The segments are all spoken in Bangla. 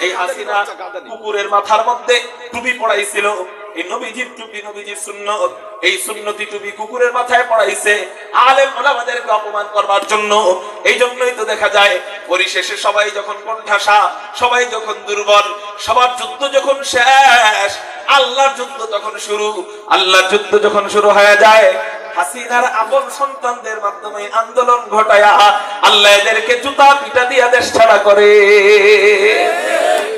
এই হাসিনা কুকুরের মাথার মধ্যে টুপি পড়াইছিল, এই নবীজির টুপি নবীজির সুন্নত, এই সুন্নতি টুপি কুকুরের মাথায় পড়াইছে আলেম ওলামাদেরকে অপমান করবার জন্য। এই জন্যই তো দেখা যায় পরিশেষে সবাই যখন কোণঠাসা, সবাই যখন দুর্বল, সবার যুদ্ধ যখন শেষ, আল্লাহর যুদ্ধ তখন শুরু। আল্লাহর যুদ্ধ যখন শুরু হয়ে যায়, হাসিনার আপন সন্তানদের মাধ্যমে আন্দোলন ঘটায়া আল্লাহ এদেরকে জুতা পিটা দিয়া দেশ ছাড়া করে।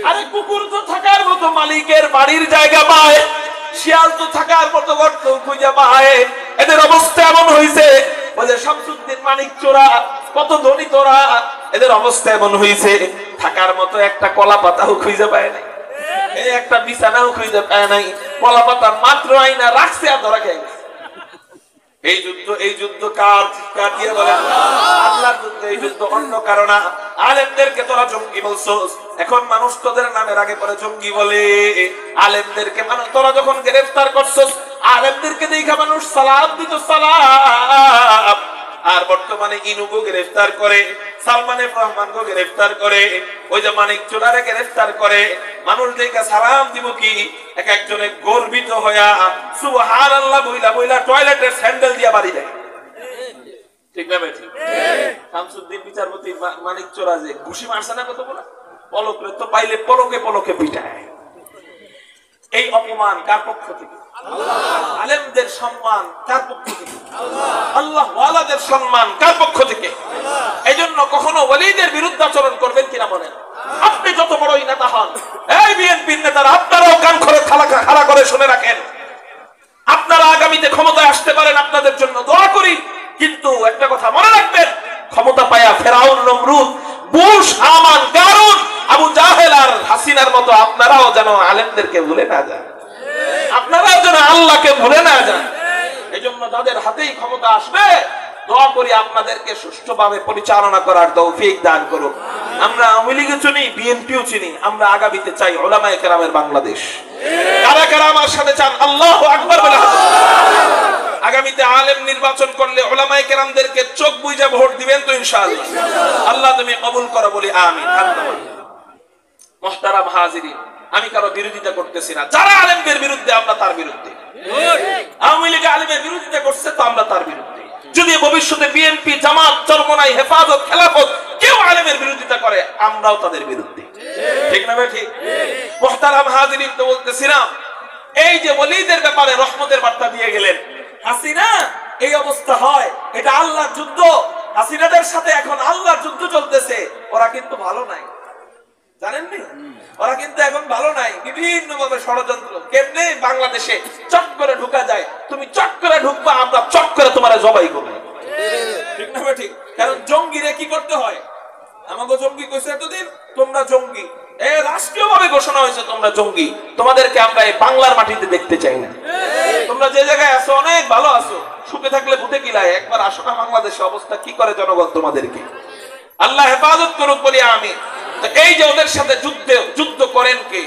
আরে কুকুর তো থাকার মতো মালিকের বাড়ির জায়গা পায়, শিয়াল তো থাকার মতো গর্ত খুঁজে পায়। এদের অবস্থা এমন হয়েছে, ওই যে শামসুদ্দিন মানিক চোরা, কত ধনী তোরা, এদের অবস্থা এমন হয়েছে থাকার মতো একটা কলা পাতাও খুঁজে পায় নাই, এই একটা বিছানাও খুঁজে পায় নাই, কলা পাতা মাত্র আইনা রাখছে আর ধরা খেয়ে গেছে। এই যুদ্ধ কার দিয়ে বলে? আল্লাহর যুদ্ধ। এই যুদ্ধ অন্য কারণ না। আলেমদেরকে তোরা জঙ্গি বলছস, এখন মানুষ তোদের নামের আগে পরে জঙ্গি বলে। আলেমদেরকে মানুষ তোরা যখন গ্রেফতার করছস, আলেমদেরকে দেখা মানুষ সালাম দিত, সালাম। আর বর্তমানে ইনুগো গ্রেফতার করে, সালমানে রহমানকে গ্রেফতার করে, ওই যে মানিক চোরারে গ্রেফতার করে, মানুষ দেখে সালাম দিব কি? এক একজনে গর্বিত হইয়া সুবহানাল্লাহ বইলা বইলা টয়লেটের স্যান্ডেল দিয়া বাড়ি যায়। ঠিক না বেঠিক? শামসুদ্দিন বিচারপতি মানিক চোরা যে ঘুষি মারছে না কত বলা, পলকে তো পাইলে পলকে পলকে পিটায়। এই অপমান কার পক্ষ থেকে? আলেমদের সম্মান কার পক্ষ থেকে? আল্লাহ ওয়ালাদের সম্মান কার পক্ষ থেকে? এই জন্য কখনো ওয়ালিদের বিরুদ্ধাচরণ করবেন কিনা বলেন? আপনি যত বড়ই নেতা হন, এই বিএনপির নেতারা আপনারাও কান করে খাড়া করে শুনে রাখেন। আপনারা আগামীতে ক্ষমতায় আসতে পারেন, আপনাদের জন্য দোয়া করি। কিন্তু একটা কথা মনে রাখবেন, ক্ষমতা পায়া ফেরাউন, নমরুদ, বুশ, হামান, কারুন, আবু জাহেল আর হাসিনার মতো আপনারাও যেন আলেমদেরকে ভুলে না যান, আপনারাও যেন আল্লাহকে ভুলে না যান। এই জন্য যাদের হাতেই ক্ষমতা আসবে, দোয়া করি আপনাদেরকে সুষ্ঠুভাবে পরিচালনা করার তৌফিক দান করুন। আমরা আওয়ামী লীগও চিনি, বিএনপিও চিনি, আমরা আগামীতে চাই উলামায়ে কেরামের বাংলাদেশ। কারা কারা আমার সাথে চান? আল্লাহু আকবার বলে আগামীতে আলেম নির্বাচন করলে উলামায়ে কেরামদেরকে চোখ বুজে ভোট দিবেন তো ইনশাআল্লাহ? আল্লাহ তুমি কবুল করো, বলি আমিন। মুহতারাম হাজিরিন, আমি কারো বিরোধিতা করতেছি না। যারা আলেমদের বিরুদ্ধে, আমরা তার বিরুদ্ধে। আওয়ামী লীগ আলেমের বিরোধিতা করছে তো আমরা তার বিরুদ্ধে। যদি ভবিষ্যতে বিএনপি, জামাত, চরমনাই, হেফাজত, খেলাফত কেউ আলেমের বিরোধিতা করে, আমরাও তাদের বিরুদ্ধে। ঠিক না ভাই? ঠিক। মুহতারাম হাজিরিন, তো বলতেছিলাম, এই যে ওলিদের ব্যাপারে রহমতের বার্তা দিয়ে গেলেন, হাসিনা এই অবস্থা হয়, এটা আল্লাহর যুদ্ধ। হাসিনাদের সাথে এখন আল্লাহর যুদ্ধ চলতেছে। ওরা কিন্তু ভালো নাই, জানেননি? ওরা কিন্তু এখন ভালো নাই। বিভিন্ন ভাবে ষড়যন্ত্র, কেমনে বাংলাদেশে চট করে ঢুকা যায়, তুমি চট করে ঢুকবা, আমরা চট করে তোমার জবাই করবো। ঠিক না ঠিক? কারণ জঙ্গিরে কি করতে হয়? আমাকে জঙ্গি কইছে এতদিন, তোমরা জঙ্গি, রাষ্ট্রীয় ভাবে ঘোষণা হয়েছে তোমরা জঙ্গি, তোমাদেরকে আমরা এই বাংলার মাটিতে দেখতে চাই না। তোমরা যে জায়গায় আছো অনেক ভালো আছো, সুখে থাকলে ভূতে কিলায়, একবার আসো না বাংলাদেশে, অবস্থা কি করে জনগণ তোমাদেরকে। আল্লাহ হেফাজত করুক, বলি আমি। এই যে ওদের সাথে যুদ্ধ করেন কে?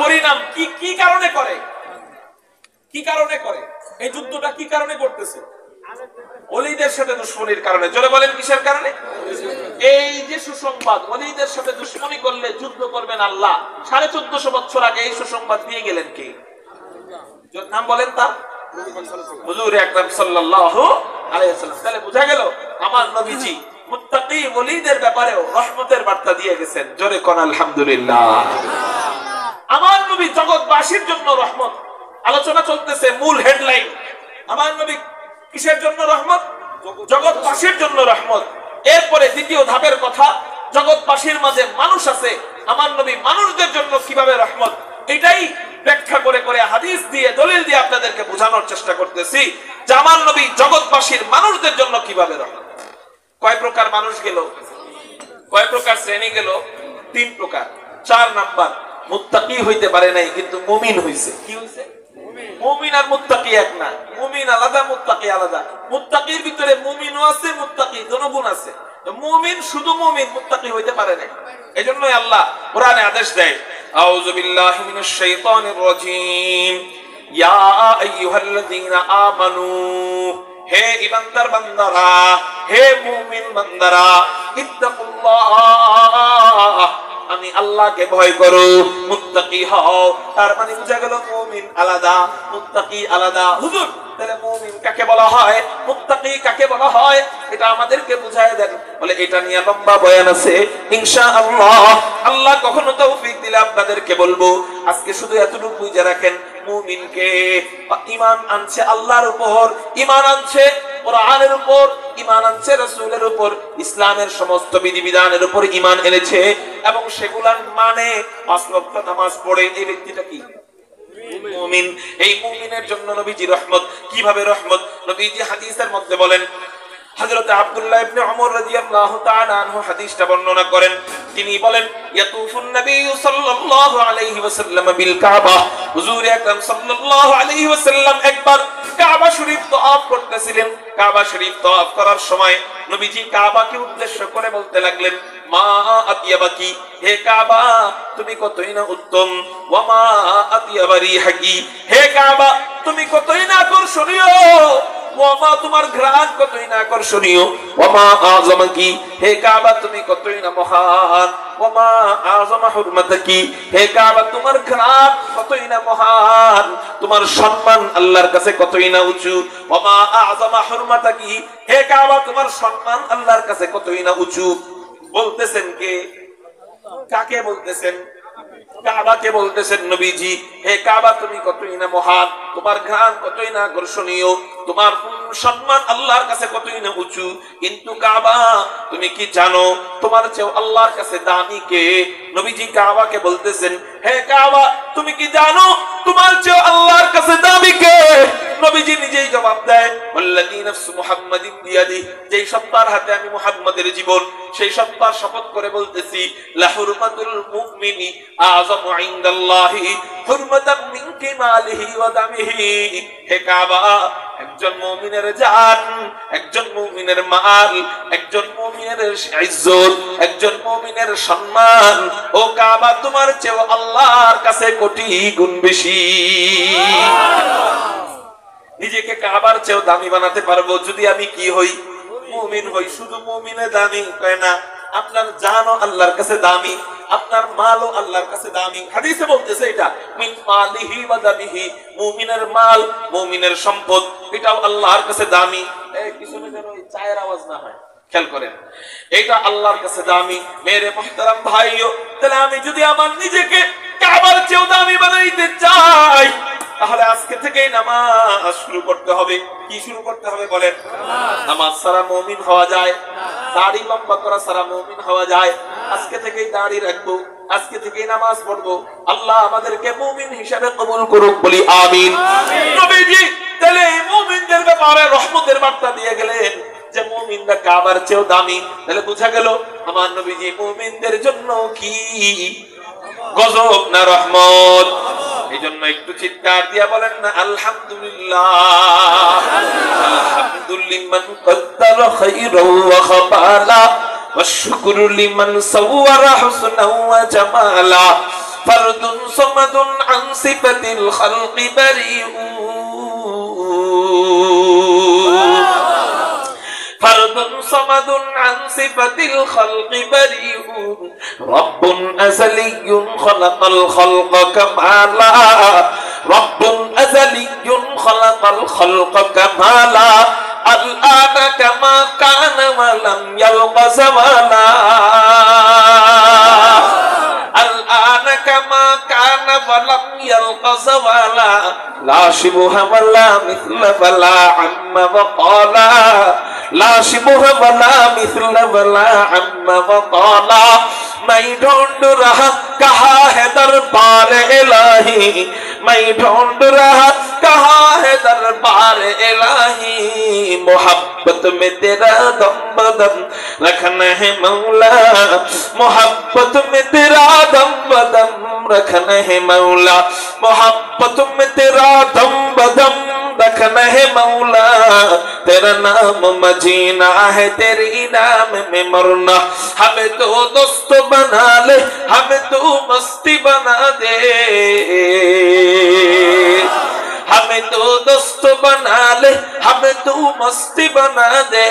পরিণাম কি? কি কারণে করে? কি কারণে করে এই যুদ্ধটা? কি কারণে করতেছে? ওলিদের সাথে দুশ্মনির কারণে। জোরে বলেন, কিসের কারণে? এই যে সুসংবাদ, ওলিদের সাথে দুশ্মনি করলে যুদ্ধ করবেন আল্লাহ, 1450 বছর আগে এই সুসংবাদ দিয়ে গেলেন কে? নাম বলেন তার? হুজুর আকরাম সাল্লাল্লাহু আলাইহি ওয়াসাল্লাম। তাহলে বোঝা গেল আমার নবীজি মুত্তাকি ওলিদের ব্যাপারেও রহমতের বার্তা দিয়ে গেছেন। জোরে কোন আলহামদুলিল্লাহ। আমার নবী জগৎবাসীর জন্য রহমত। আলোচনা চলতেছে, মূল হেডলাইন, আমার নবী কিসের জন্য রহমত? জগৎবাসীর জন্য রহমত। এরপরে দ্বিতীয় ধাপের কথা, জগৎবাসীর মাঝে মানুষ আছে, আমার নবী মানুষদের জন্য কিভাবে রহমত, এটাই ব্যাখ্যা করে করে হাদিস দিয়ে, দলিল দিয়ে আপনাদেরকে বোঝানোর চেষ্টা করতেছি যে আমার নবী জগৎবাসীর মানুষদের জন্য কিভাবে রহমত। কয় প্রকার মানুষ গেল? কয় প্রকার শ্রেণী গেল? 3 প্রকার। 4 নাম্বার, মুত্তাকি হইতে পারে নাই কিন্তু মুমিন হইছে। কি হইছে? মুমিন আর মুত্তাকি এক না। মুমিন আলাদা, মুত্তাকি আলাদা। মুত্তাকির ভিতরে মুমিনও আছে, মুত্তাকি দুটো গুণ আছে। মুমিন শুধু মুমিন, মুত্তাকি হইতে পারে না। এজন্যই আল্লাহ কোরআনে আদেশ দেয়, আউযু বিল্লাহি মিনাশ শাইতানির রাজীম, ইয়া আইয়ুহাল্লাযীনা আমানু, হে ঈমানদার বান্দারা, হে মুমিন বান্দারা, ইত্তাকুল্লাহ, মানে আল্লাহকে ভয় করো, মুত্তাকি হও। তার মানে বুঝা গেল মুমিন আলাদা, মুত্তাকি আলাদা। হুজুর তাহলে মুমিন কাকে বলা হয়, মুত্তাকি কাকে বলা হয়, এটা আমাদেরকে বুঝায় দেন। বলে এটা নিয়ে লম্বা বয়ান আছে ইনশাআল্লাহ, আল্লাহ কখনো তৌফিক দিলে আপনাদেরকে বলবো। আজকে শুধু এতটুকু বুঝে রাখেন, মুমিনকে ঈমান আনছে আল্লাহর উপর, ঈমান আনছে কোরআনের উপর, ঈমান আনছে রাসূলের উপর, ইসলামের সমস্ত বিধিবিধানের উপর ঈমান এনেছে এবং সেগুলার মানে ৫ ওয়াক্ত নামাজ পড়ে, এই ব্যক্তিটা কি মুমিন। এই মুমিনের জন্য নবীজি রহমত। কিভাবে রহমত? নবীজি হাদিসের মধ্যে বলেন, হযরত আব্দুল্লাহ ইবনে ওমর রাদিয়াল্লাহু তাআলা আনহু হাদিসটা বর্ণনা করেন। তিনি বলেন, ইয়াতুফুন নবী সাল্লাল্লাহু আলাইহি ওয়াসাল্লাম বিল কাবা, হুজুর আকরাম সাল্লাল্লাহু আলাইহি ওয়াসাল্লাম একবার কাবা শরীফ তওয়াফ করতেছিলেন। কাবা শরীফ তওয়াফ করার সময় নবীজি কাবাকে উদ্দেশ্য করে বলতে লাগলেন, মা আতিয়াবাকি, হে কাবা তুমি কতই না উত্তম, ওয়া মা আতিয়াবা রিহাকি, হে কাবা তুমি কতই না আকর্ষণীয়, ওয়া মা তোমার ঘ্রাণ কতই না আকর্ষণীয়, ওয়া মা আযমাকি, হে কাবা তুমি কতই না মহান, ওয়া মা আযমা হুরমাতাকি, হে কাবা তোমার ঘ্রাণ কতই না মহান, তোমার সম্মান আল্লাহর কাছে কতই না উঁচু, ওয়া মা আযমা হুরমাতাকি, হে কাবা তোমার সম্মান আল্লাহর কাছে কতই না উঁচু। বলতেছেন কে? কাকে বলতেছেন? কাবাকে বলতেছেন নবীজি, হে কাবা তুমি কতই না মহান, তোমার ঘ্রাণ কতই না আকর্ষণীয়, তোমার সম্মান আল্লাহর কাছে কতই না উঁচু। কিন্তু কাবা তুমি কি জানো তোমার চেয়ে আল্লাহর কাছে দামি কে? নবীজি কাবাকে বলতেছেন, হে কাবা তুমি কি জানো তোমার চেয়ে আল্লাহর কাছে দামি কে? নবীজি নিজেই জবাব দেয়, ওয়াল্লাযী নাফসু মুহাম্মাদিন বিয়াদিহি, যেই সত্তার হাতে আমি মুহাম্মাদের জীবন, সেই সত্তার শপথ করে বলতেছি, লা হুরমাতুল মুমিনি আযামু ইনদাল্লাহি হুরমাতাম মিন কিমালিহি ওয়া দামিহি। হে কাবা একজন মুমিনের জান, একজন মুমিনের মাল, একজন মুমিনের ইজ্জত, একজন মুমিনের সম্মান, ও কাবা তোমার চেয়ে আল্লাহর কাছে কোটি গুণ বেশি। নিজেকে কাবার চেয়েও দামি বানাতে পারবো যদি আমি কি হই? মুমিন হই। শুধু মুমিনে দামি কয় না, আপনার জানও আল্লাহর কাছে দামি, আপনার মালও আল্লাহর কাছে দামি। হাদিসে বলতেছে এটা মিন মালিহি ওয়া দামিহি, মুমিনের মাল, মুমিনের সম্পদ এটাও আল্লাহর কাছে দামি। এই পিছনে যেন ওই চায়ের আওয়াজ না হয়, খেয়াল করেন, এটা আল্লাহর কাছে দামি। মেরে মুহতারাম ভাইও, তাহলে আমি যদি আমার নিজেকে কাবার চেয়েও দামি বানাইতে চাই, তাহলে আজকে থেকেই নামাজ শুরু করতে হবে। কি শুরু করতে হবে বলেন? নামাজ ছাড়া মুমিন হওয়া যায়? দাড়ি লম্বা করা ছাড়া মুমিন হওয়া যায়? আজকে থেকেই দাড়ি রাখবো, আজকে থেকেই নামাজ পড়বো। আল্লাহ আমাদেরকে মুমিন হিসেবে কবুল করুক, বলি আমিন। নবীজি তাহলে মুমিনদের ব্যাপারে রহমতের বার্তা দিয়ে গেলেন যে মুমিনরা কাবার চেয়েও দামি। তাহলে বোঝা গেল আমার নবীজি মুমিনদের জন্য কি গজব না রহমত? এই জন্য একটু চিৎকার দিয়া বলেন না আলহামদুলিল্লাহ। আলহামদুলিল্লাহ কদ্দারা খায়রাও ওয়া খাবালা ওয়াশকুরু লিমান সাওয়ারা হুসনাও ওয়া জামালা ফারদুন সামাদুন আন সিফাতিল খালকি বারিউ ফারদুন সামাদুন আন সিফাতিল খালকি বারিউ রব্বুন আযালিয়্যুন খালাকাল খালকা কামালা রব্বুন আযালিয়্যুন খালাকাল খালকা কামালা আল-আনা কামা কানা ওয়া লাম ইয়ালকা জামালা আল-আনা কামা কানা ওয়া লাম ইয়ালকা জামালা লা শিবহা ওয়া লা মিসলা ওয়া লা আম্মা ওয়া ক্বালা লা শিবহা ওয়া লা মিসলা ওয়া লা আম্মা ওয়া ক্বালা मैं ढूंढ रहा कहाँ है दरबार इलाही मैं ढूंढ रहा कहाँ है दरबार इलाही मोहब्बत में तेरा दम बदम रखना है मौला मोहब्बत में तेरा दम बदम रखना है मौला मोहब्बत में तेरा दम बदम रखना है मौला तेरा नाम मजीना है तेरे नाम में मरना हमें तो दोस्त बना ले हमें तो मस्ती बना दे हमें तो दोस्त बना ले हमें तू मस्ती बना दे,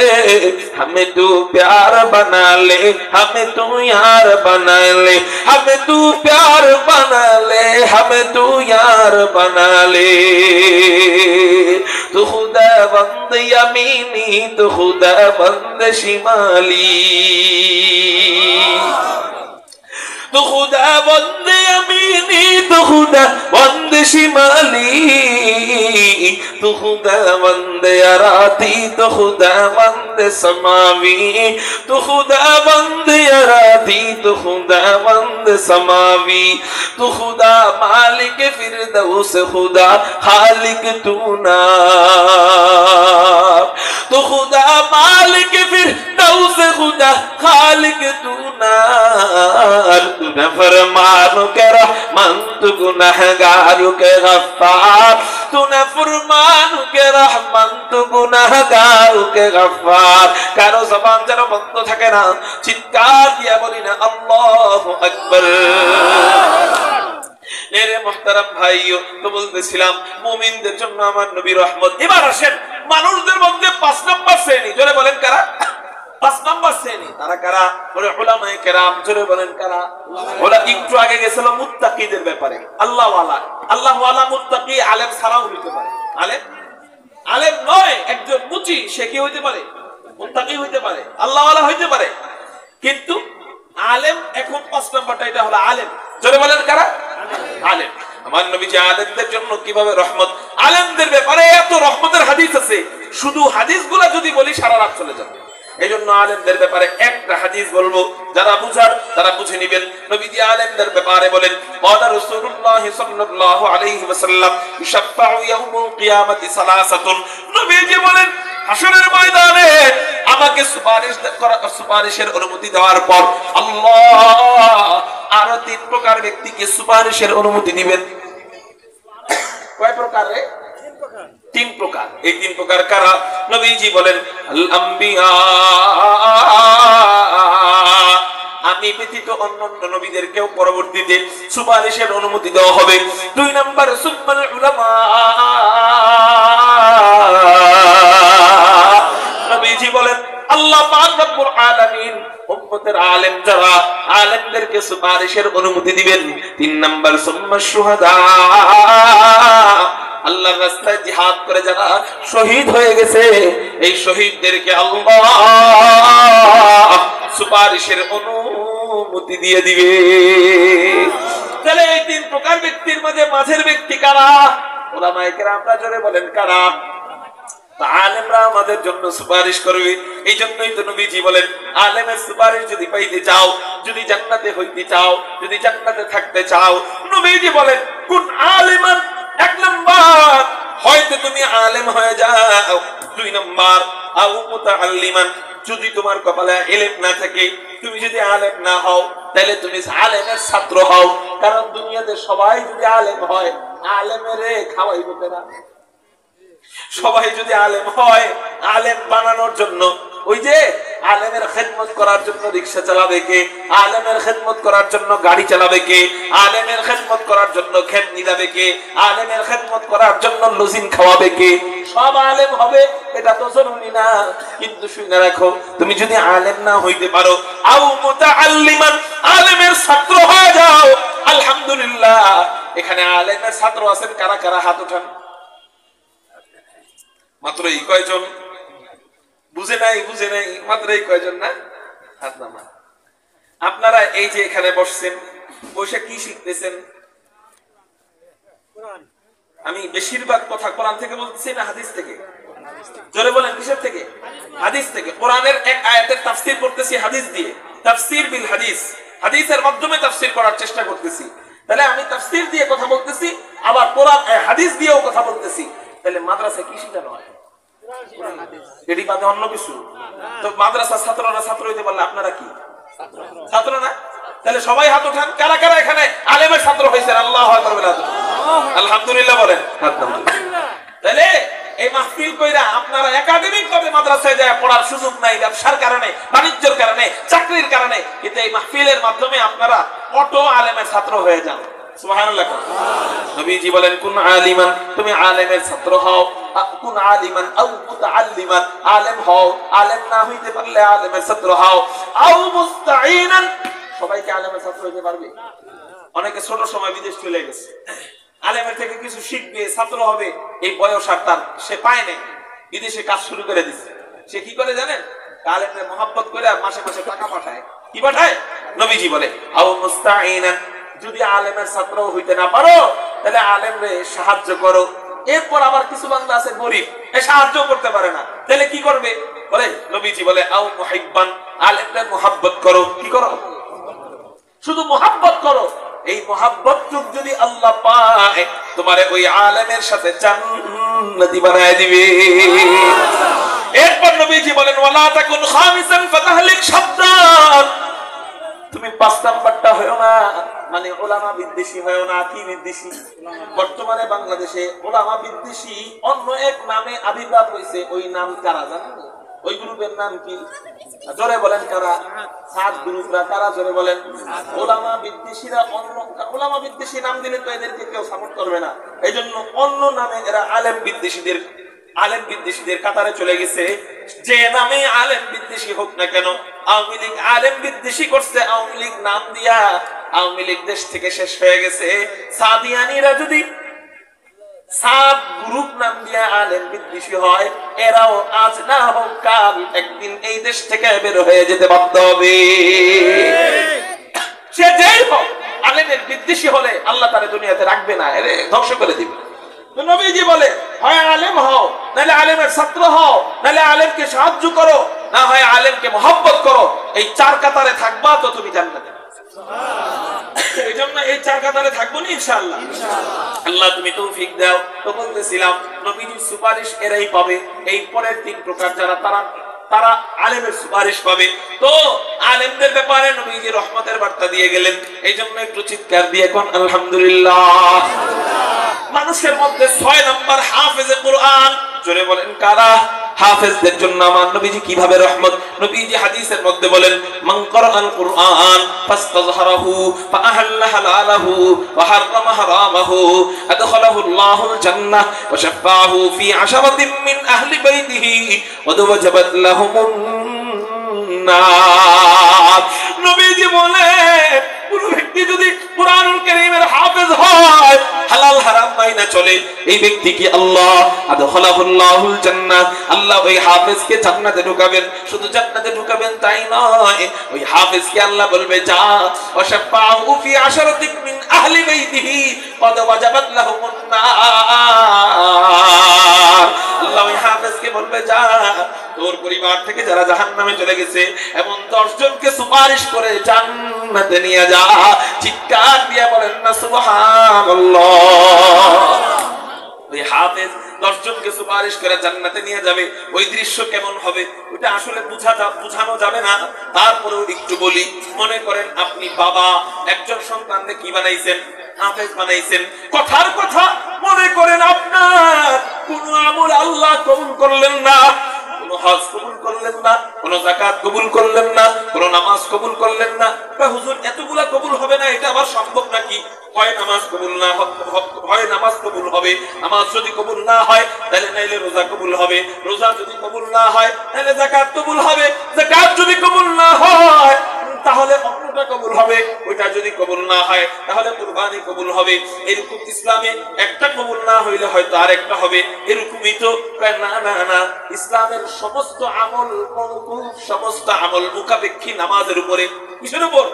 हमें तू प्यार बना ले, हमें तू यार बना ले, हमें तू प्यार बना ले, हमें तू यार बना ले। तू खुदा बंद यमीनी, तू खुदा बंद शिमाली, तू खुदा बंद यमीनी, तू खुदा बंद शिमाली, तू खुदा बंद अराती, तू खुदा बंद समावी, तू खुदा बंद अराती, तू खुदा बंद समावी, तू खुदा मालिक फिरदौस, खुदा खालिक तू ना, तू खुदा मालिक फिरदौस, खुदा खालिक तू ना। तू न फरमानो के रहमान, तू गुनहगारों के गफ्फार, तू न फरमानो के रहमान, तू गुनहगारों के गफ्फार। कारो जबान যেন বন্ধ থাকে না, চিৎকার দিয়া বলি না আল্লাহু আকবার। এরে মুহতারাম ভাইও, তো বলতেছিলাম মুমিনদের জন্য আমার নবী রহমত। এবার আসেন মানুষদের মধ্যে 5 নম্বর শ্রেণী, জোরে বলেন কারা? 5 নম্বর শ্রেণী তারা কারা? বলে উলামায়ে কেরাম, জোরে বলেন কারা? ওরা একটু আগে গেছিল মুত্তাকিদের ব্যাপারে। আল্লাহওয়ালা, আল্লাহওয়ালা মুত্তাকি আলেম ছাড়াও হইতে পারে। আলেম নয়, একজন মুচি সে কি হইতে পারে? মুত্তাকি হইতে পারে, আল্লাহওয়ালা হইতে পারে। কিন্তু আলেম এখন 5 নম্বরটা, এটা হলো আলেম। জোরে বলেন কারা? আলেম। আমার নবীজি আলেমদের জন্য কিভাবে রহমত, আলেমদের ব্যাপারে এত রহমতের হাদিস আছে, শুধু হাদিসগুলো যদি বলি সারা রাত চলে যাবে। এইজন্য আলেমদের ব্যাপারে একটা হাদিস বলবো, যারা বুঝার তারা বুঝে নেবেন। নবীজি আলেমদের ব্যাপারে বলেন, ক্বালা রাসূলুল্লাহ সাল্লাল্লাহু আলাইহি ওয়াসাল্লাম ইশফাউ ইয়াউমুল কিয়ামাতি সালাসাতুন। নবীজি বলেন হাসরের ময়দানে আমাকে সুপারিশের অনুমতি দেওয়ার পর আল্লাহ আরো 3 প্রকার ব্যক্তিকে সুপারিশের অনুমতি দিবেন। কয় প্রকার রে? 3 প্রকার। এই 3 প্রকার কারা? নবীজি বলেন আল আম্বিয়া, আমি ব্যতীত অন্যান্য নবীদেরকেও পরবর্তীতে সুপারিশের অনুমতি দেওয়া হবে। 2 নাম্বার সুন্নাল উলামা, নবীজি বলেন আল্লাহ পাক রব্বুল আলামিন উম্মতের আলেম যারা, আলেমদেরকে সুপারিশের অনুমতি দিবেন। 3 নাম্বার সুম্মা শুহাদা, আল্লাহর রাস্তায় জিহাদ করে যারা শহীদ হয়ে গেছে, এই শহীদদেরকে আল্লাহ সুপারিশের অনুমতি দিয়ে দিবে। তাহলে এই 3 প্রকার ব্যক্তির মাঝের ব্যক্তি কারা? উলামায়ে কেরামরা জোরে বলেন কারা? আলেমরা আমাদের জন্য সুপারিশ করবে। এই জন্যই তো নবীজি বলেন আলেমের সুপারিশ যদি পাইতে চাও, যদি জান্নাতে হইতে চাও, যদি জান্নাতে থাকতে চাও, নবীজি বলেন কোন আলেমান। 1 নাম্বার হয়তো তুমি আলেম হয়ে যাও। 2 নাম্বার আও মুতাআল্লিমান, যদি তোমার কপালে ইলম না থাকে, তুমি যদি আলেম না হও, তাহলে তুমি আলেমের ছাত্র হও। কারণ দুনিয়াতে সবাই যদি আলেম হয়, আলেমের খাওয়াইবে না। সবাই যদি আলেম হয়, আলেম বানানোর জন্য ওই যে আলেমের খেদমত করার জন্য রিকশা চালাবে কে? আলেমের খেদমত করার জন্য গাড়ি চালাবে কে? আলেমের খেদমত করার জন্য ক্ষেত নিলাবে কে? আলেমের খেদমত করার জন্য লজিন খাওয়াবে কে? সব আলেম হবে এটা তো জরুরি না। কিন্তু শুনে রাখো, তুমি যদি আলেম না হইতে পারো, আও মুতাআল্লিমান, আলেমের ছাত্র হয়ে যাও, আলহামদুলিল্লাহ। এখানে আলেমের ছাত্র আছেন কারা কারা? হাত উঠান। মাত্র এই কয়জন? বুঝে নাই মাত্র এই কয়জন না? হাত নামান। আপনারা এই যে এখানে বসছেন, বসে কি শিখতেছেন? আমি বেশিরভাগ কথা কোরআন থেকে বলতেছি না হাদিস থেকে? জোরে বলেন কিসের থেকে? হাদিস থেকে। কোরআনের এক আয়াতের তাফসীর করতেছি হাদিস দিয়ে, তাফসীর বিল হাদিস, হাদিসের মাধ্যমে তাফসীর করার চেষ্টা করতেছি। তাহলে আমি তাফসীর দিয়ে কথা বলতেছি, আবার কোরআন হাদিস দিয়েও কথা বলতেছি। তাহলে মাদ্রাসায় কি শেখানো হয়? এটি বাদে অন্য কিছু? তো মাদ্রাসার ছাত্ররা ছাত্র হইতে পারলে আপনারা কি ছাত্র না? তাহলে সবাই হাত উঠান। কারা কারা এখানে আলেমের ছাত্র হয়েছেন? আল্লাহু আকবার বলেন, আলহামদুলিল্লাহ বলেন। তাহলে এই মাহফিল কইরা আপনারা একাডেমিক ভাবে মাদ্রাসায় যায় পড়ার সুযোগ নাই, ব্যবসার কারণে, বাণিজ্যের কারণে, চাকরির কারণে। কিন্তু এই মাহফিলের মাধ্যমে আপনারা অটো আলেমের ছাত্র হয়ে যান। সুবহানাল্লাহ। নবীজি বলেন কোন আলিমান, তুমি আলেমের ছাত্র হও। কুন আলিমান আও মুতাআল্লিমান, আলেম হও, আলেম না হইতে পারলে আলেমের ছাত্র হও, আও মুস্তাঈনান, সবাই কি আলেমের ছাত্র হইতে পারবে? অনেকে ছোট সময় বিদেশ চলে গেছে, আলেমের থেকে কিছু শিখবে, ছাত্র হবে, এই বয়স আর তার সে পায় না, বিদেশে কাজ শুরু করে দিচ্ছে। সে কি করে জানেন? আলেমরে মহব্বত করে আর মাসে মাসে টাকা পাঠায়। কি পাঠায়? নবীজি বলে আও মুস্তাঈনান, যদি আলেমের ছাত্র হইতে না পারো তাহলে আলেমরে সাহায্য করো। এরপর আবার কিছু বান্দা আছে গরীব, এ সাহায্য করতে পারে না, তাহলে কি করবে? বলে নবীজি বলে আও মুহিব্বান, আলেমরে মহব্বত করো। কি করো? শুধু মহব্বত করো। এই মহব্বত যদি আল্লাহ পায়, তোমারে ওই আলেমের সাথে জান্নাতি বানায় দিবে। এরপর নবীজি বলেন ওয়ালা তাকুন খামিসান ফাতাহলিক সাবধান, তুমি 5 নাম্বারটা হয়ো না, মানে উলামা বিদ্বেষী হয়ো না। কি বিদ্বেষী? বর্তমানে বাংলাদেশে উলামা বিদ্বেষী অন্য এক নামে আবির্ভাব হয়েছে। ওই নাম কারা জানেন? ওই গ্রুপের নাম কি? জোরে বলেন কারা? সাত গ্রুপরা কারা? জোরে বলেন। উলামা বিদ্বেষীরা অন্য, উলামা বিদ্বেষী নাম দিলে তো এদেরকে কেউ সাপোর্ট করবে না, এই জন্য অন্য নামে এরা আলেম বিদ্বেষীদের কাতারে চলে গেছে। যে নামে আলেম বিদ্বেষী হোক না কেন, আওয়ামী লীগ আলেম বিদ্বেষী করছে, আওয়ামী লীগ নাম দিয়া আওয়ামী লীগ দেশ থেকে শেষ হয়ে গেছে। সাদিয়ানিরা যদি সাত গ্রুপ নাম দিয়া আলেম বিদ্বেষী হয়, এরাও আজ না হোক কাল একদিন এই দেশ থেকে বের হয়ে যেতে বাধ্য হবে। সে যেই হোক, আলেমের বিদ্বেষী হলে আল্লাহ তারে দুনিয়াতে রাখবে না, এরে ধ্বংস করে দিবে। তো নবীজি বলে হয় আলেম হও, নাহলে আলেমের ছাত্র হও, নাহলে আলেমকে সাহায্য করো, না হয় আলেমকে মহব্বত করো। এই 4 কাতারে থাকবা তো তুমি জান্নাতে। এই জন্য এই 4 কাতারে থাকবো না ইনশাআল্লাহ। আল্লাহ তুমি তৌফিক দাও। তো বলতেছিলাম নবীজির সুপারিশ এরাই পাবে। এই পরের 3 প্রকার যারা, তারা আলেমের সুপারিশ পাবে। তো আলেমদের ব্যাপারে নবীজি রহমতের বার্তা দিয়ে গেলেন। এই জন্য একটু চিৎকার দিয়ে কোন আলহামদুলিল্লাহ। মানুষের মধ্যে 6 নাম্বার হাফেজে কোরআন। জোরে বলেন কারা? হাফেজদের জন্য আমার নবীজি কিভাবে রহমত। নবীজি হাদিসের মধ্যে বলেন মান করাআল কুরআন ফাস্তাযহারাহু ফাআহাল্লা হালালাহু ওয়া হারামা হারামাহু আদখালাহু আল্লাহুল জান্নাহ ওয়া শাফাআহু ফি আশরাতিন মিন আহলি বাইতিহি ওয়া ওয়াজাবাত লাহুমুন নার। নবীজি বলেন কোন ব্যক্তি যদি কুরআনুল কারীমের হাফেজ হয়, হালাল হারাম মাইনা চলে, এই ব্যক্তিকে আল্লাহ আদখালাহুল্লাহুল জান্নাহ, আল্লাহ ওই হাফেজকে জান্নাতে ঢুকাবেন। শুধু জান্নাতে ঢুকাবেন তাই নয়, ওই হাফেজকে আল্লাহ বলবে যা ওয়াশাফাহু ফি আশরাতিন মিন আহলি বাইতিহি ক্বাদ ওয়াজাবাত লাহুমুন নার। আল্লাহ ওই হাফেজকে বলবে যা তোর পরিবার থেকে যারা জাহান্নামে চলে গেছে এমন 10 জনকে সুপারিশ করে জান্নাতে নিয়ে যা। চিৎকার দিয়ে বলেন না সুবহানাল্লাহ। ওই হাফেজ 10 জনকে সুপারিশ করে জান্নাতে নিয়ে যাবে। ওই দৃশ্য কেমন হবে ওটা আসলে বুঝানো যাবে না, তারপরেও একটু বলি। মনে করেন আপনি বাবা, একজন সন্তানকে কি বানাইছেন? হাফেজ বানাইছেন। কথার কথা, মনে করেন আপনার কোন আমল আল্লাহ কবুল করলেন না, কোন হজ কবুল করলেন না, কোন যাকাত কবুল করলেন না, কোন নামাজ কবুল করলেন না। হুজুর এতগুলা কবুল হবে না, এটা আবার সম্ভব নাকি? হয় নামাজ কবুল না হয় নামাজ কবুল হবে, নামাজ যদি কবুল না হয় তাহলে নাইলে রোজা কবুল হবে, রোজা যদি কবুল না হয় তাহলে যাকাত কবুল হবে, যাকাত যদি কবুল না হয় তাহলে অন্যটা কবুল হবে, ওইটা যদি কবুল না হয় তাহলে কুরবানি কবুল হবে। এরকম ইসলামে একটা কবুল না হইলে হয়তো আরেকটা হবে। এরকমই তো না না না, ইসলামের সমস্ত আমল মওকুফ, সমস্ত আমল মুখাপেক্ষী নামাজের উপরে। কিসের উপর?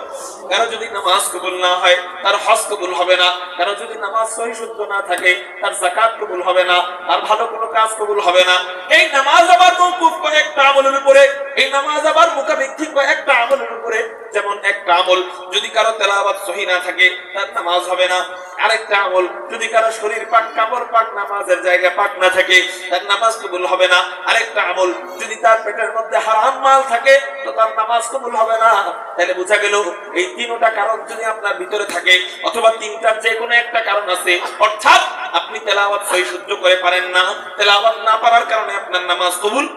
কারো যদি নামাজ কবুল না হয় তার হজ কবুল হবে না, কারো যদি নামাজ সহি শুদ্ধ না থাকে তার যাকাত কবুল হবে না, তার ভালো কোনো কাজ কবুল হবে না। এই নামাজ আবার মওকুফ কয়েকটা আমলের উপরে, এই নামাজ আবার মুখাপেক্ষী কয়েকটা আমলের উপরে। যেমন একটা আমল যদি কারো তেলাওয়াত সহি না থাকে তার নামাজ হবে না। আরেকটা আমল যদি কারো শরীর পাক, কাপড় পাক, নামাজের জায়গা পাক না থাকে তার নামাজ কবুল হবে না। আরেকটা আমল যদি তার পেটের মধ্যে হারাম মাল থাকে তো তার নামাজ কবুল হবে না। তাহলে বোঝা গেল এই 3টা কারণ যদি আপনার ভিতরে থাকে, অথবা 3টার যে কোনো একটা কারণ আছে, অর্থাৎ আপনি তেলাওয়াত সহি শুদ্ধ করে পারেন না, তেলাওয়াত না পারার কারণে আপনার নামাজ কবুল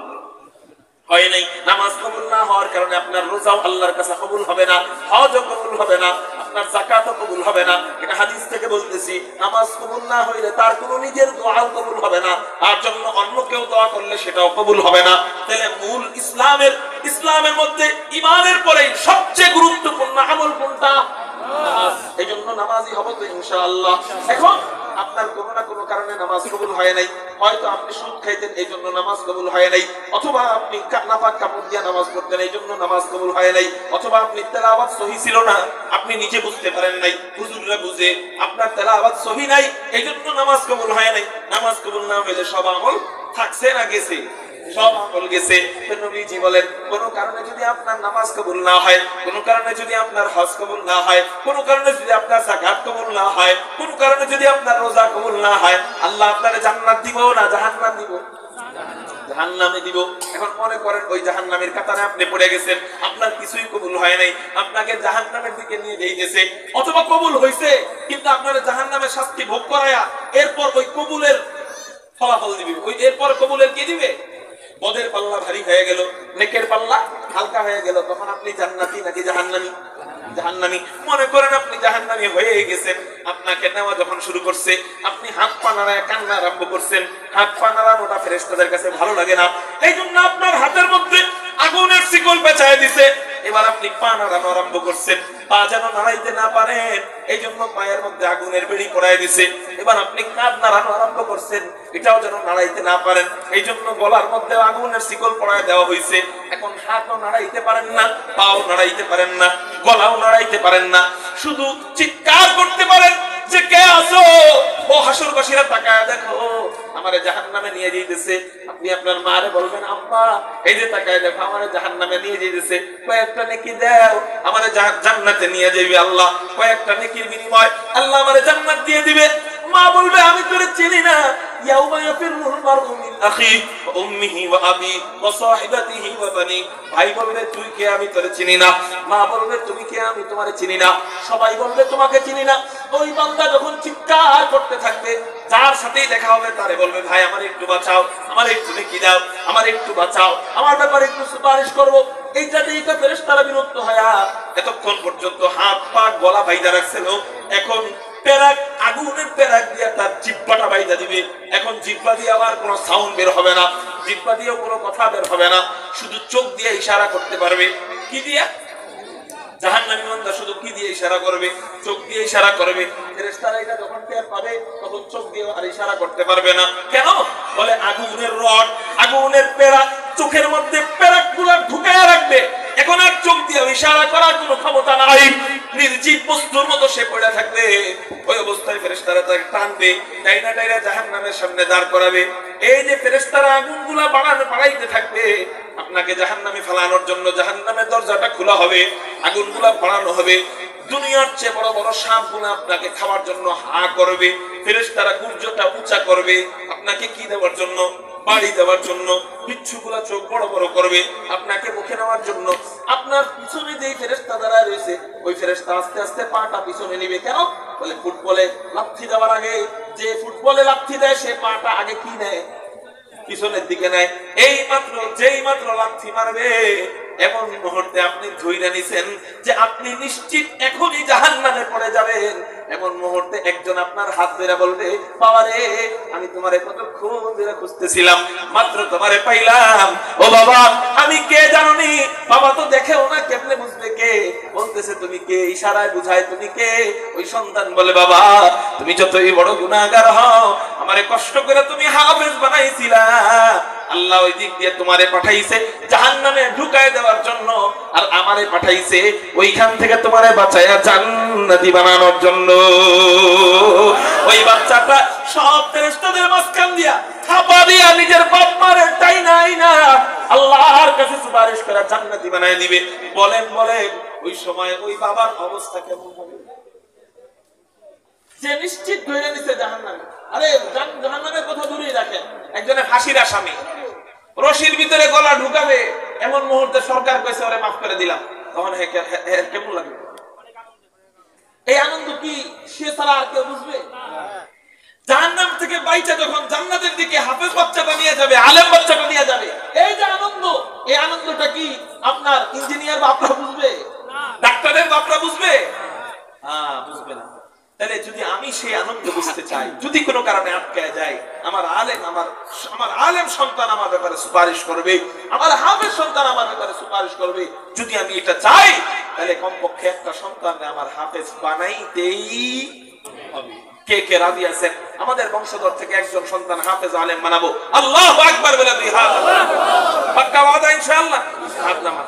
হয় নাই, নামাজ কবুল না হওয়ার কারণে আপনার রোজাও আল্লাহর কাছে কবুল হবে না, হজও কবুল হবে না, আপনার যাকাতও কবুল হবে না। এটা হাদিস থেকে বলতেছি। বলতেছি, নামাজ কবুল না হইলে তার কোনো নিজের দোয়াও কবুল হবে না, আর জন্য অন্য কেউ দোয়া করলে সেটাও কবুল হবে না। তাহলে মূল ইসলামের মধ্যে ঈমানের পরে সবচেয়ে গুরুত্বপূর্ণ আমল কোনটা? নামাজ। এই জন্য নামাজই হবে তো ইনশাআল্লাহ। এখন আপনার কোনো না কোনো কারণে নামাজ কবুল হয় নাই, হয়তো আপনি সুদ খাইতেন এই জন্য নামাজ কবুল হয় নাই, অথবা আপনি নাপাক কাপড় দিয়ে নামাজ পড়তেন এই জন্য নামাজ কবুল হয় নাই, অথবা আপনি তেলাওয়াত সহি ছিল না, আপনি নিজে বুঝতে পারেন নাই, হুজুররা বুঝে আপনার তেলাওয়াত সহি নাই, এই জন্য নামাজ কবুল হয় নাই। নামাজ কবুল না হইলে সব আমল থাকছে না গেছে? সব আমল গেছে। নবীজি বলেন, কোন কারণে যদি আপনার নামাজ কবুল না হয়, কোন কারণে যদি আপনার হজ কবুল না হয়, কোন কারণে যদি আপনার যাকাত কবুল না হয়, কোন কারণে যদি আপনার রোজা কবুল না হয়, আল্লাহ আপনারে জান্নাত দিব না জাহান্নাম দিব? জাহান্নামে দিব। এখন মনে করেন ওই জাহান্নামের কাতারে আপনি পড়ে গেছেন, আপনার কিছুই কবুল হয় নাই, আপনাকে জাহান্নামের দিকে নিয়ে গেছে, অথবা কবুল হইছে কিন্তু আপনারা জাহান্নামের শাস্তি ভোগ করায়া এরপর ওই কবুলের ফলাফল দিবে। ওই এরপর কবুলের কি দিবে? বদের পাল্লা ভারী হয়ে গেল, নেকের পাল্লা হালকা হয়ে গেল, তখন আপনি জান্নাতি নাকি জাহান্নামী? জাহান্নামী। মনে করেন আপনি জাহান্নামী হয়ে গেছেন, আপনাকে নেওয়া যখন শুরু করছে, আপনি হাত পা নাড়ায় কান্না আরম্ভ করছেন, হাত পা নাড়ানোটা ফেরেশতাদের কাছে ভালো লাগে না, এই জন্য আপনার হাতের মধ্যে আগুনের শিকল পেঁচায় দিছে। এবার আপনি পা নাড়ানো আরম্ভ করছেন, পা যেন নাড়াইতে না পারেন এই জন্য পায়ের মধ্যে আগুনের বেড়ি পড়ায় দিছে। এবার আপনি কাঁধ নাড়ানো আরম্ভ করছেন, এটাও যেন নাড়াইতে না পারেন এই জন্য গলার মধ্যে আগুনের শিকল পড়ায় দেওয়া হয়েছে। এখন হাতও নাড়াইতে পারেন না, পাও নাড়াইতে পারেন না, গলাও নাড়াইতে পারেন না, শুধু চিৎকার করতে পারেন যে কে আছো? ও হাসরবাসীরা তাকায় দেখো, আমারে জাহান্নামে নিয়ে যাইতেছে। আপনি আপনার মারে বলবেন, আম্মা এই যে তাকায় দেখো আমারে জাহান্নামে নিয়ে যাইতেছে, কয়েকটা নেকি দাও, আমারে জান্নাতে নিয়ে যাবে আল্লাহ। কয়েকটা নেকির বিনিময় আল্লাহ আমারে জান্নাত দিয়ে দিবে। মা বলবে, আমি তোরে চিনি না। ইয়াউমা ইয়াফিরুল মারউ মিন আখি ওয়া উম্মিহি ওয়া আবি ওয়া সাহিবাতিহি ওয়া বানি। ভাই বলবে, তুই কে? আমি তোরে চিনি না। মা বলবে, তুমি কে? আমি তোমারে চিনি না। সবাই বলবে, তোমাকে চিনি না। ওই বান্দা যখন চিৎকার করতে থাকবে, যার সাথেই দেখা হবে তারে বলবে, ভাই আমার একটু বাঁচাও, আমার একটু নেকি দাও, আমার একটু বাঁচাও, আমার ব্যাপারে একটু সুপারিশ করবো। এইটাতেই তো ফেরেশতারা বিরক্ত হয়। এতক্ষণ পর্যন্ত হাত পা গলা বাইদা রাখছিল, এখন পেরাক, আগুনের পেরাক দিয়ে তার জিহ্বাটা বাইদা দিবে। এখন জিহ্বা দিয়ে আবার কোনো সাউন্ড বের হবে না, জিহ্বা দিয়েও কোনো কথা বের হবে না, শুধু চোখ দিয়ে ইশারা করতে পারবে। কি দিয়ে? জাহান্নামী বান্দা শুধু কি দিয়ে ইশারা করবে? চোখ দিয়ে ইশারা করবে। ফেরেশতারা এটা যখন টের পাবে তখন চোখ দিয়ে আর ইশারা করতে পারবে না। কেন? বলে আগুনের রড, আগুনের পেরা চোখের মধ্যে পেরাকগুলো ঢুকায়া রাখবে। এখন আর চোখ দিয়ে ইশারা করার কোনো ক্ষমতা নাই, নির্জীব বস্তুর মতো সে পড়ে থাকবে। ওই অবস্থায় ফেরেশতারা তাকে টানবে, টাইনা টাইনা জাহান্নামের সামনে দাঁড় করাবে। এই যে ফেরেশতারা আগুনগুলা বাড়াইতে থাকবে, আপনাকে জাহান্নামে ফেলানোর জন্য জাহান্নামের দরজাটা খোলা হবে, আগুনগুলা বাড়ানো হবে। দুনিয়ার চেয়ে বড় বড় সাপগুলা আপনাকে খাওয়ার জন্য হা করবে। ফেরেশতারা গুর্জটা উঁচা করবে আপনাকে কি দেওয়ার জন্য? বাড়ি দেওয়ার জন্য। বিচ্ছুগুলা চোখ বড় বড় করবে আপনাকে মুখে নেওয়ার জন্য। আপনার পিছনে যেই ফেরেশতা দাঁড়ায় রয়েছে, ওই ফেরেশতা আস্তে আস্তে পাটা পিছনে নিবে। কেন? বলে ফুটবলে লাথি দেওয়ার আগে যে ফুটবলে লাথি দেয় সে পাটা আগে কি নেয়? পিছনের দিকে নেয়। যেই মাত্র লাথি মারবে, এমন মুহূর্তে আপনি ধইরা নিছেন যে আপনি নিশ্চিত এখনই জাহান্নামে পড়ে যাবেন। এমন মুহূর্তে একজন আপনার হাত ধরে বলবে, বাবা রে, আমি তোমারে কতক্ষণ ধরে খুঁজতেছিলাম, মাত্র তোমারে পাইলাম। ও বাবা, আমি কে জানোনি? বাবা তো দেখেও না, কেমনে বুঝবে কে? বলতেছে তুমি কে, ইশারায় বুঝায় তুমি কে। ওই সন্তান বলে, বাবা তুমি যতই বড় গুনাহগার হও, আমারে কষ্ট করে তুমি হাফেজ বানাইছিলা, আল্লাহ ওই দিক দিয়ে তোমারে পাঠাইছে জাহান্নামে ঢুকায় দেওয়ার জন্য, আর আমারে পাঠাইছে ওইখান থেকে তোমারে বাঁচায়া জান্নাতি বানানোর জন্য। ওই বাচ্চাটা সব ফেরেশতাদের মাঝখান দিয়া থাপা দিয়া নিজের বাপ মারে টাইনাই না আল্লাহর কাছে সুপারিশ করে জান্নাতি বানায় দিবে। বলেন ওই সময় ওই বাবার অবস্থা কেমন হবে? যে নিশ্চিত ধরে নিছে জাহান্নামে। আরে জাহান্নামের কথা দূরেই রাখেন, একজনের ফাঁসির আসামি রশির ভিতরে গলা ঢুকাবে, এমন মুহূর্তে সরকার কইছে ওরে মাফ করে দিলাম, তখন কেমন লাগবে? এই আনন্দ কি সে ছাড়া আর কেউ বুঝবে? জাহান্নাম থেকে বাইচা যখন জান্নাতের দিকে হাফেজ বাচ্চাটা নিয়ে যাবে, আলেম বাচ্চাটা নিয়ে যাবে, এই যে আনন্দ, এই আনন্দটা কি আপনার ইঞ্জিনিয়ার বাপরা বুঝবে? ডাক্তারের বাপরা বুঝবে? বুঝবে না। তাহলে যদি আমি সেই আনন্দ বুঝতে চাই, যদি কোনো কারণে আটকায় যায়, আমার আলেম সন্তান আমার ব্যাপারে সুপারিশ করবে, আমার হাফেজ সন্তান আমার ব্যাপারে সুপারিশ করবে, যদি আমি এটা চাই, তাহলে কমপক্ষে একটা সন্তানকে আমার হাফেজ বানাইতেই হবে। কে কে রাজি আছেন আমাদের বংশধর থেকে একজন সন্তান হাফেজ আলেম বানাবো? আল্লাহু আকবার বলে দুই হাত। পাক্কা ওয়াদা ইনশাআল্লাহ। হাত নামান।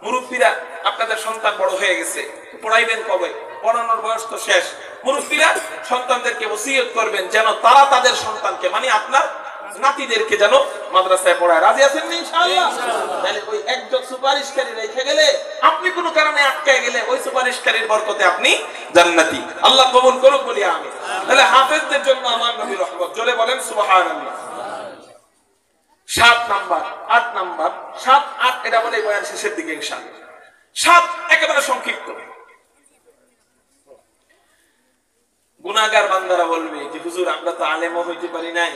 মুরব্বিরা, আপনাদের সন্তান বড় হয়ে গেছে, পড়াইবেন কবে? পড়ানোর বয়স তো শেষ। মুরব্বিরা সন্তানদেরকে ওসিয়ত করবেন যেন তারা তাদের সন্তানকে, মানে আপনার নাতিদেরকে যেন মাদ্রাসায় পড়ায়। রাজি আছেন ইনশাআল্লাহ? তাহলে ওই একজন সুপারিশকারী রেখে গেলে, আপনি কোনো কারণে আটকায় গেলে, ওই সুপারিশকারীর বরকতে আপনি জান্নাতি। আল্লাহ কবুল করুক বলি আমিন। তাহলে হাফেজদের জন্য আমার নবীর রহমত। জোরে বলেন সুবহানাল্লাহ। 7 নাম্বার, 8 নাম্বার, 7, 8 এটা বলে বয়ান শেষের দিকে ইনশাআল্লাহ। 7 একেবারে সংক্ষিপ্ত। গুনাহগার বান্দারা বলবে যে হুজুর আমরা তো আলেমও হইতে পারি নাই,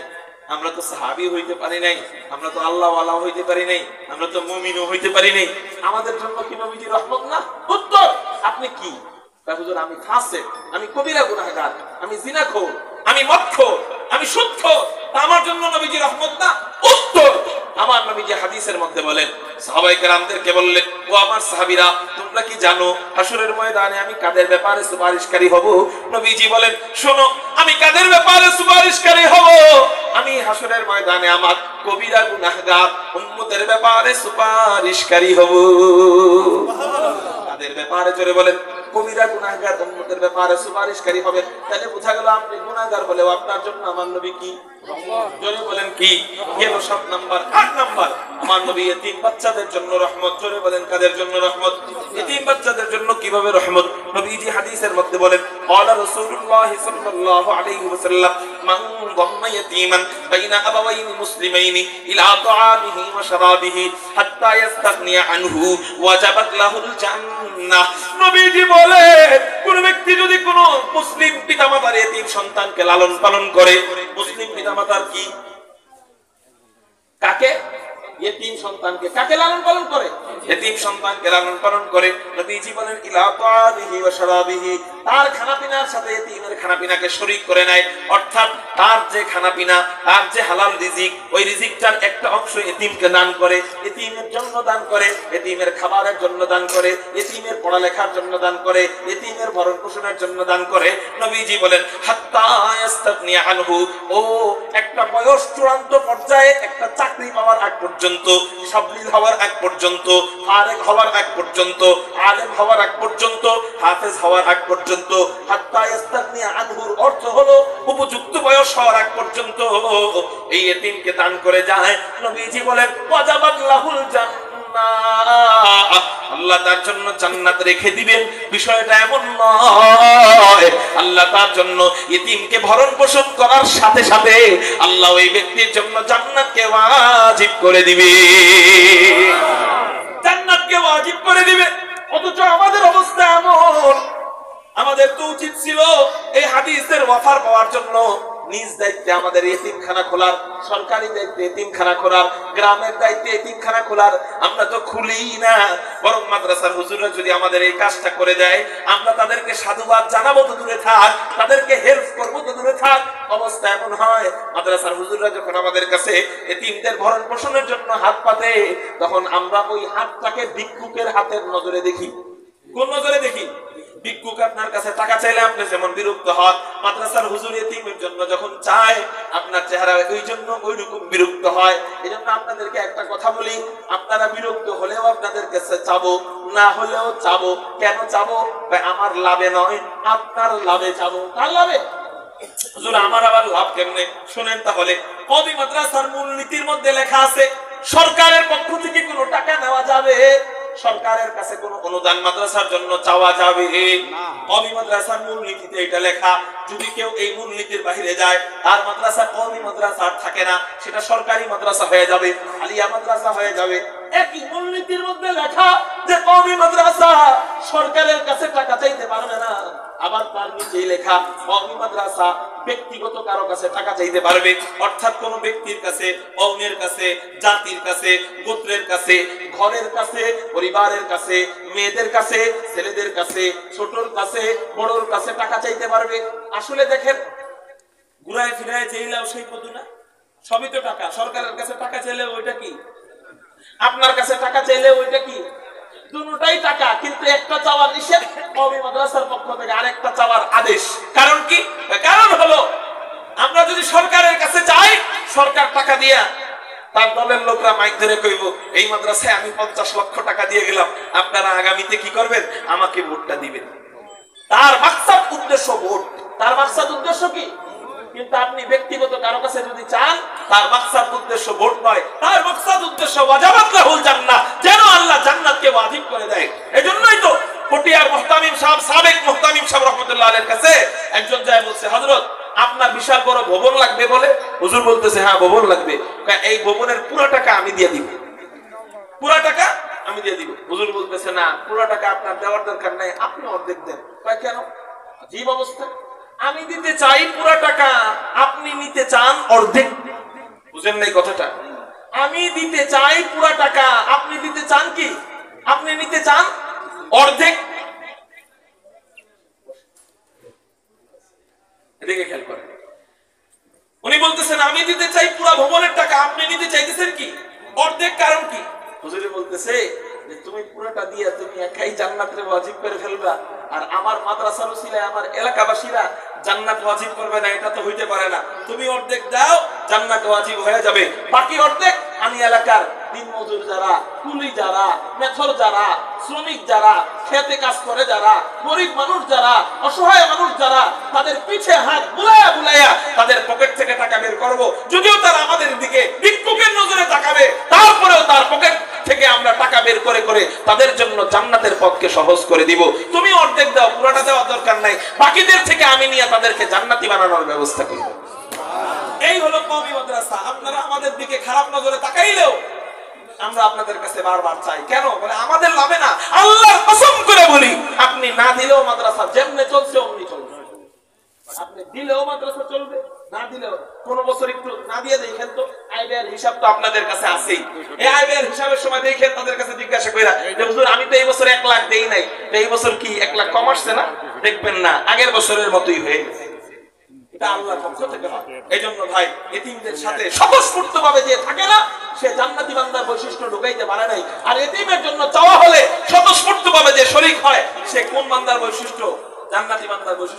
আমরা তো সাহাবী হইতে পারি নাই, আমরা তো আল্লাহ ওয়ালা হইতে পারি নাই, আমরা তো মুমিনও হইতে পারি নাই, আমাদের জন্য কি নবীজির রহমত না? উত্তর, আপনি কি? হুজুর আমি ফাসিক, আমি কবিরা গুনাহগার, আমি জিনাখোর, আমি মদখোর, আমি সুদখোর, আমার জন্য নবীজির রহমত না? উত্তর, আমার নবীজি হাদিসের মধ্যে বলেন, সাহাবায়ে কেরামদেরকে বললেন, ও আমার সাহাবীরা, তোমরা কি জানো হাসরের ময়দানে আমি কাদের ব্যাপারে সুপারিশকারী হব? নবীজি বলেন, শোনো, আমি কাদের ব্যাপারে সুপারিশকারী হব? আমি হাসরের ময়দানে আমার কবিরা গুনাহগার উম্মতের ব্যাপারে সুপারিশকারী হব। কাদের ব্যাপারে? জোরে বলেন। কবিরা গুনাহগার উম্মতের ব্যাপারে সুপারিশকারী হবেন। তাহলে বোঝা গেল আপনি গুনাহগার বলেও আপনার জন্য আমার নবী কি? জোরে বলেন কি? গেল 7 নাম্বার। 8 নাম্বার, আমার নবী এতিম বাচ্চাদের জন্য রহমত। জোরে বলেন কাদের জন্য রহমত? এতিম বাচ্চাদের জন্য। কিভাবে রহমত? নবীজি হাদিসের মধ্যে বলেন, ক্বালা রাসূলুল্লাহ সাল্লাল্লাহু আলাইহি ওয়াসাল্লাম, মান দাম্মা ইয়াতীমান বাইনা আবাওয়াইনি মুসলিমাইনি ইলা তাআমিহি ওয়া শারাবিহি হাত্তা ইস্তাগনিয়া আনহু ওয়াজাবাত লাহুল জান্নাহ। নবীজি বলেন, কোন ব্যক্তি যদি কোন মুসলিম পিতামাতার এতিম সন্তানকে লালন পালন করে, মুসলিম পিতামাতার কি? কাকে? এতিম সন্তানকে। কাকে লালন পালন করে? এতিম সন্তানকে লালন পালন করে। নবীজি বলেন, ইলা তাআমিহি ওয়া শারাবিহি, তার খানাপিনার সাথে এতিমের খানাপিনাকে শরীক করে নেয়। অর্থাৎ তার যে খানাপিনা, তার যে হালাল রিজিক, ওই রিজিকটার একটা অংশ এতিমকে দান করে, এতিমের জন্য দান করে, এতিমের খাবারের জন্য দান করে, এতিমের পড়ালেখার জন্য দান করে, এতিমের ভরণ পোষণের জন্য দান করে। নবীজি বলেন, হাত্তা ইস্তাগনিয়া আনহু, ও একটা বয়স চূড়ান্ত পর্যায়ে, একটা চাকরি পাওয়ার আগ পর্যন্ত, সাবলীল হওয়ার আগ পর্যন্ত, ফারেগ হওয়ার আগ পর্যন্ত, আলেম হওয়ার আগ পর্যন্ত, হাফেজ হওয়ার আগ পর্যন্ত, হাত্তা ইস্তাগনিয়া আনহুর অর্থ হলো উপযুক্ত বয়স হওয়ার আগ পর্যন্ত এই এতিমকে দান করে যায়। নবীজি বলেন, ওয়াজাবাত লাহুল জান্নাহ, আল্লাহ তার জন্য জান্নাত রেখে দিবেন। বিষয়টা এমন নয়, আল্লাহ তার জন্য এতিমকে ভরণ পোষণ করার সাথে সাথে আল্লাহ ওই ব্যক্তির জন্য জান্নাতকে ওয়াজিব করে দিবে। জান্নাতকে ওয়াজিব করে দিবে। অথচ আমাদের অবস্থা এমন, আমাদের তো উচিত ছিল এই হাদিসের ওয়াফার পাওয়ার জন্য নিজ দায়িত্বে আমাদের এতিমখানা খোলার, সরকারি দায়িত্বে এতিমখানা খোলার, গ্রামের দায়িত্বে এতিমখানা খোলার। আমরা তো খুলি না, বরং মাদ্রাসার হুজুররা যদি আমাদের এই কাজটা করে দেয়, আমরা তাদেরকে সাধুবাদ জানাবো তো দূরে থাক, তাদেরকে হেল্প করবো তো দূরে থাক। অবস্থা এমন হয়, মাদ্রাসার হুজুররা যখন আমাদের কাছে এতিমদের ভরণ পোষণের জন্য হাত পাতে, তখন আমরা ওই হাতটাকে ভিক্ষুকের হাতের নজরে দেখি। কোন নজরে দেখি? ভিক্ষুক আপনার কাছে টাকা চাইলে আপনি যেমন বিরক্ত হন, মাদ্রাসার হুজুর এতিমের জন্য যখন চায়, আপনার চেহারা ওই জন্য ওই রকম বিরক্ত হয়। এই জন্য আপনাদেরকে একটা কথা বলি, আপনারা বিরক্ত হলেও আপনাদের কাছে চাবো, না হলেও চাবো। কেন চাবো? আমার লাভে নয়, আপনার লাভে চাবো। কার লাভে? হুজুর আমার আবার লাভ কেমনে? শুনেন তাহলে। কওমি মাদ্রাসার মূলনীতির মধ্যে লেখা আছে, সরকারের পক্ষ থেকে কোনো টাকা নেওয়া যাবে, সরকারের কাছে কোনো অনুদান মাদ্রাসার জন্য চাওয়া যাবে না। কওমি মাদ্রাসার মূলনীতিতে এটা লেখা। যদি কেউ এই মূলনীতির বাইরে যায়, তার মাদ্রাসা কওমি মাদ্রাসা আর থাকে না, সেটা সরকারি মাদ্রাসা হয়ে যাবে, আলিয়া মাদ্রাসা হয়ে যাবে। একই মূলনীতির মধ্যে লেখা যে কওমি মাদ্রাসা সরকারের কাছে টাকা চাইতে পারবে না, আবার তার নিচেই লেখা কওমি মাদ্রাসা ব্যক্তিগত কারো কাছে টাকা চাইতে পারবে। অর্থাৎ কোন ব্যক্তির কাছে, কওমের কাছে, জাতির কাছে, গোত্রের কাছে, ঘরের কাছে, পরিবারের কাছে, মেয়েদের কাছে, ছেলেদের কাছে, ছোটর কাছে, বড়র কাছে টাকা চাইতে পারবে। আসলে দেখেন, ঘুরায় ফিরায় চাইলেও সেই কত না, সবই তো টাকা। সরকারের কাছে টাকা চাইলে ওইটা কি, আপনার কাছে টাকা চাইলে ওইটা কি, দুটোটাই টাকা। কিন্তু একটা চাওয়ার নিষেধ কওমি মাদ্রাসার পক্ষ থেকে, আরেকটা চাওয়ার আদেশ। কারণ কি? কারণ হলো আমরা যদি সরকারের কাছে চাই, সরকার টাকা দিয়া তার দলের লোকরা মাইক ধরে কইব, এই মাদ্রাসায় আমি 50 লক্ষ টাকা দিয়ে গেলাম, আপনারা আগামীতে কি করবেন, আমাকে ভোটটা দিবেন। তার মাকসাদ উদ্দেশ্য ভোট, তার মাকসাদ উদ্দেশ্য কি? কিন্তু আপনি ব্যক্তিগত কারো কাছে যদি চান, তার মাকসাদ উদ্দেশ্য ভোট নয়, তার মাকসাদ উদ্দেশ্য ওয়াজাবাত লাহুল জান্নাহ, যেন আল্লাহ জান্নাতকে ওয়াজিব করে দেয়। এজন্যই তো পটিয়ার মুহতামিম সাহেব, সাবেক মুহতামিম সাহেব রাহমাতুল্লাহ আলাইহির কাছে একজন যায় বলছে, হযরত আপনার বিশাল বড় ভবন লাগবে বলে। হুজুর বলতেছে, হ্যাঁ ভবন লাগবে। এই ভবনের পুরো টাকা আমি দিয়ে দিব, পুরো টাকা আমি দিয়ে দিব। হুজুর বলতেছে, না পুরো টাকা আপনার দেওয়ার দরকার নাই, আপনি অর্ধেক দেন। কেন? আজীব অবস্থা। আমি দিতে চাই পুরো টাকা, আপনি নিতে চান অর্ধেক। বুঝেন নাই কথাটা? আমি দিতে চাই পুরো টাকা, আপনি দিতে চান কি, আপনি নিতে চান অর্ধেক। এদিকে খেয়াল করেন, উনি বলতেছেন আমি দিতে চাই পুরো ভবনের টাকা, আপনি নিতে চাইতেছেন কি অর্ধেক। কারণ কি? হুজুর বলতেছে যে তুমি পুরোটা দিয়ে তুমি একাই জান্নাতের ওয়াজিব করে ফেলবা, আর আমার মাদ্রাসার উসিলায় আমার এলাকাবাসীরা জান্নাত ওয়াজিব করবে না, এটা তো হইতে পারে না। তুমি অর্ধেক দাও, জান্নাত ওয়াজিব হয়ে যাবে। বাকি অর্ধেক আমি এলাকার দিনমজুর যারা, কুলি যারা, মেথর যারা, শ্রমিক যারা, খেতে কাজ করে যারা, গরিব মানুষ যারা, অসহায় মানুষ যারা, তাদের পিছে হাত বুলায়া বুলায়া তাদের পকেট থেকে টাকা বের করব। যদিও তারা আমাদের দিকে ভিক্ষুকের নজরে তাকাবে, তারপরেও তার পকেট থেকে আমরা টাকা বের করে করে তাদের জন্য জান্নাতের পথকে সহজ করে দিব। তুমি অর্ধেক দাও, পুরোটা দেওয়ার দরকার নাই, বাকিদের থেকে আমি নিয়ে তাদেরকে জান্নাতি বানানোর ব্যবস্থা করব। এই হলো কওমি মাদ্রাসা। আপনারা আমাদের দিকে খারাপ নজরে তাকাইলেও আমরা আপনাদের কাছে বারবার চাই। কেন? বলে আমাদের লাভে না। আল্লাহর কসম করে বলি, আপনি না দিলেও মাদ্রাসা যেমনে চলছে অমনি চলবে। আপনি দিলেও মাদ্রাসা চলবে, না দিলেও। কোন বছর একটু না দিয়ে দেখেন তো, আয় ব্যয়ের হিসাব তো আপনাদের কাছে আছেই। এই আয় ব্যয়ের হিসাবের সময় দেখেন, তাদের কাছে জিজ্ঞাসা কইরা যে হুজুর আমি তো এই বছর 1 লাখ দেই নাই, এই বছর কি 1 লাখ কম আসছে না? দেখবেন না আগের বছরের মতোই হয়ে গেছে। এটা আল্লাহর পক্ষ থেকে হয়। এইজন্য ভাই, এতিমদের সাথে স্বতঃস্ফূর্তভাবে যে থাকে না, সে জান্নাতি বান্দার বৈশিষ্ট্য ঢুকাইতে পারে নাই। আর এতিমের জন্য চাওয়া হলে স্বতঃস্ফূর্তভাবে যে শরীক হয়, সে কোন বান্দার বৈশিষ্ট্য? জান্নাতি বান্দার বৈশিষ্ট্য।